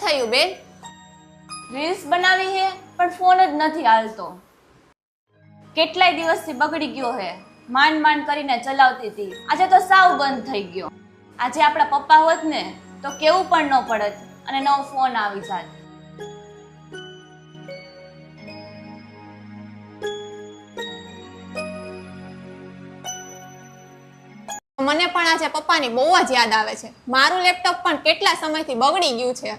થયું બેન? રીલ્સ બનાવી હે પણ ફોન જ નથી હાલતો. કેટલાય દિવસથી બગડી ગયો હે. માંડ માંડ કરીને ચલાવતી હતી, આજે તો સાવ બંધ થઈ ગયો. આજે આપણા પપ્પા હોત ને તો કેવું પણ ન પડત અને નવો ફોન આવી જાત. મને પણ આજે પપ્પાની બહુ જ યાદ આવે છે. મારું લેપટોપ પણ કેટલા સમયથી બગડી ગયું છે,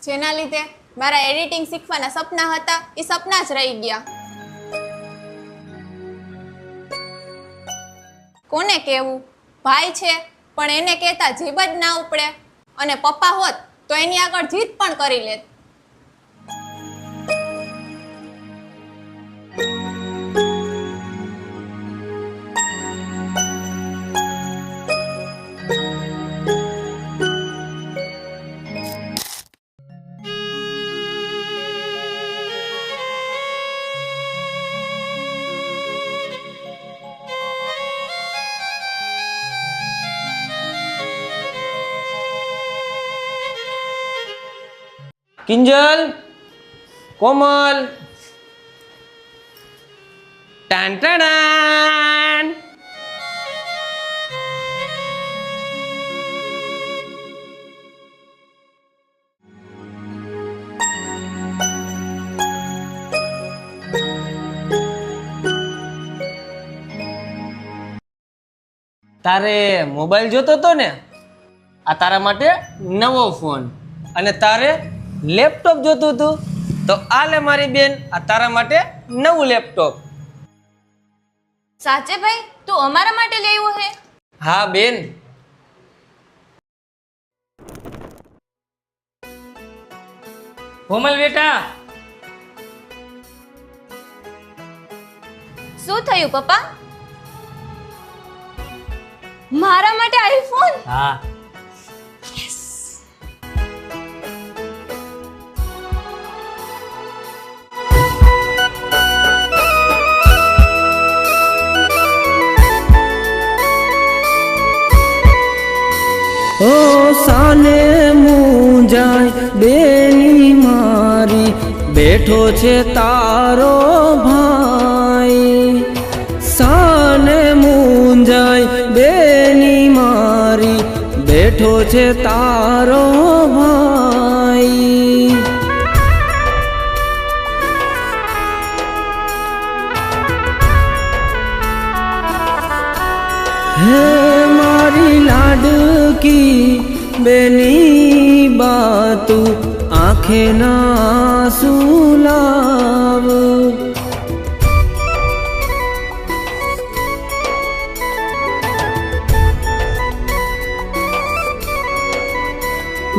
જેના લીધે મારા એડિટિંગ શીખવાના સપના હતા એ સપના જ રહી ગયા. કોને કહેવું? ભાઈ છે પણ એને કહેતા જીભ જ ના ઉપડે, અને પપ્પા હોત તો એની આગળ જીત પણ કરી લેત. કિંજલ, કોમલ, ટાન ટાન. તારે મોબાઈલ જોતો તો ને? આ તારા માટે નવો ફોન. અને તારે લેપટોપ જોતું હતું તો આ લે મારી બેન, આ તારા માટે નવું લેપટોપ. સાચે ભાઈ, તું અમારા માટે લેવો હે? હા બેન. કોમલ બેટા, શું થયું પપ્પા? મારા માટે આઈફોન? હા ઓ સાને મુંજાય બેની મારી, બેઠો છે તારો ભાઈ. સાને મુંજાય બેની મારી, બેઠો છે તારો ભાઈ. હે મારી લાડકી બેની બાતું, આંખે ના સુલાવ.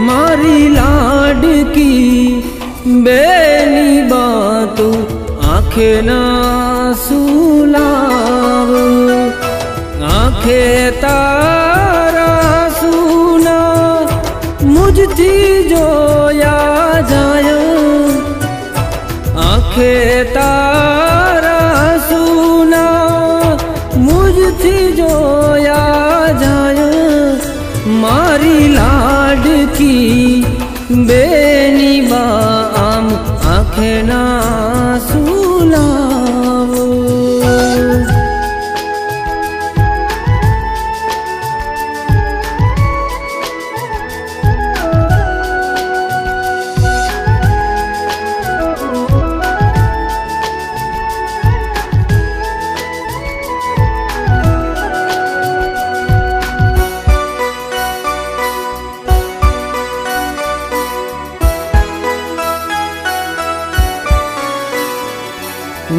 મારી લાડકી બેની બાતું, આંખે ના સુલાવ. આંખે તારા સુના મુझથી જોયા જાય. આંખે તારા સુના મુझથી જોયા જાય. મારી લાડકી બેની બા આમ આંખે ના સુલાવ.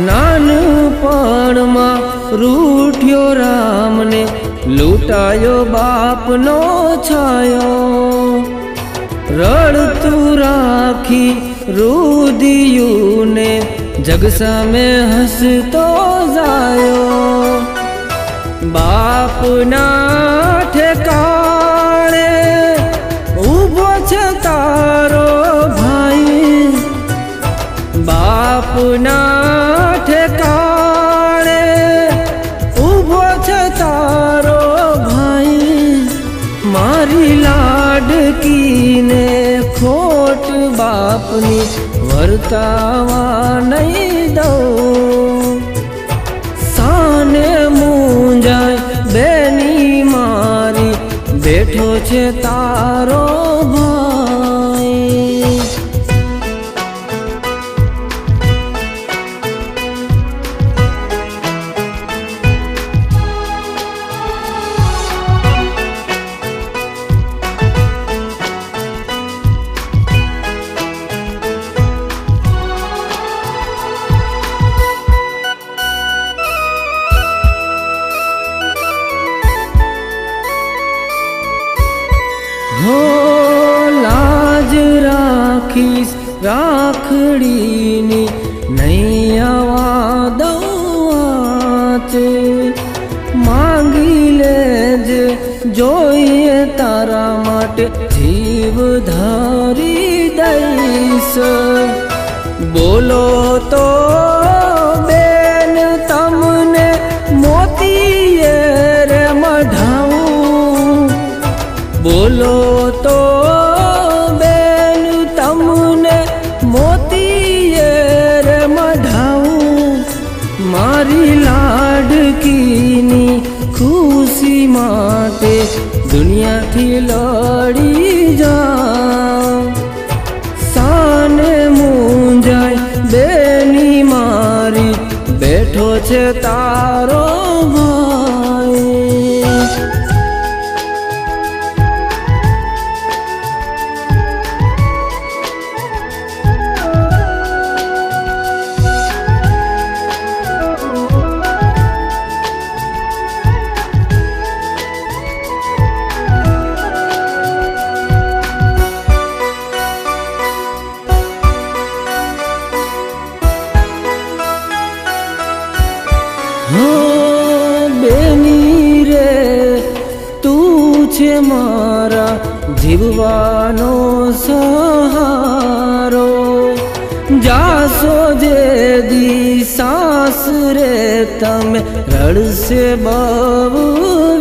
નાનપણમાં રૂઠ્યો રામને, લૂંટાયો બાપનો છાયો. રડતું રાખી રુદિયુને, જગ સામે હસતો જાયો. બાપના ઠેકાણે ઊભો છે તારો ભાઈ. બાપના ઠેકાણે ઊભો છે તારો ભાઈ. મારી લાડકીને ખો ઠેકાવા નહીં દઉં. સાને મૂંઝાય બેની મારી, બેઠો છે તારો ભાઈ. હો લાજ રાખીશ રાખડીની, નહીં આવા દઉં. માંગી લેજે જોઈએ તારા માટે, જીવ ધારી દઈશ. બોલો તો બેન તમને મોતીએ રે મઢાવું. બોલો તો બેન તમને મોતીએ રે મઢાવું. મારી લાડકીની ખુશી માટે દુનિયાથી લડી જાઉં. સાને મૂંઝાય બેની મારી, બેઠો છે તારો ભાઈ. બેની રે તું છે મારા જીવવાનો સહારો. જાશો જે દી સાસ રે તમે, રડશે બહુ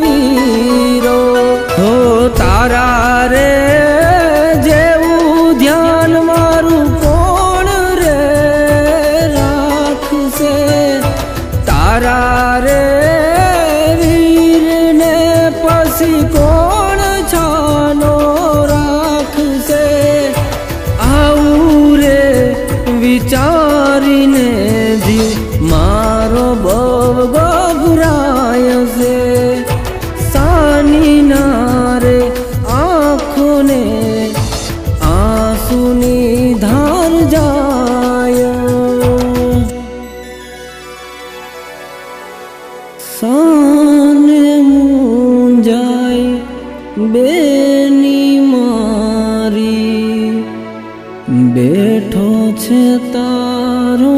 વીરો. હો તારા રે જેવું ધ્યાન મારું કોણ રે રાખશે. તારા રે વીરને પછી કોણ છાનો રાખશે. આવું રે વિચારીને જીવ મારો બહુ ગભરાય છે. સાની ના રે આંખોને આંસુની ધાર જાય. સાને મૂંઝાય બેની મારી, બેઠો છે તારો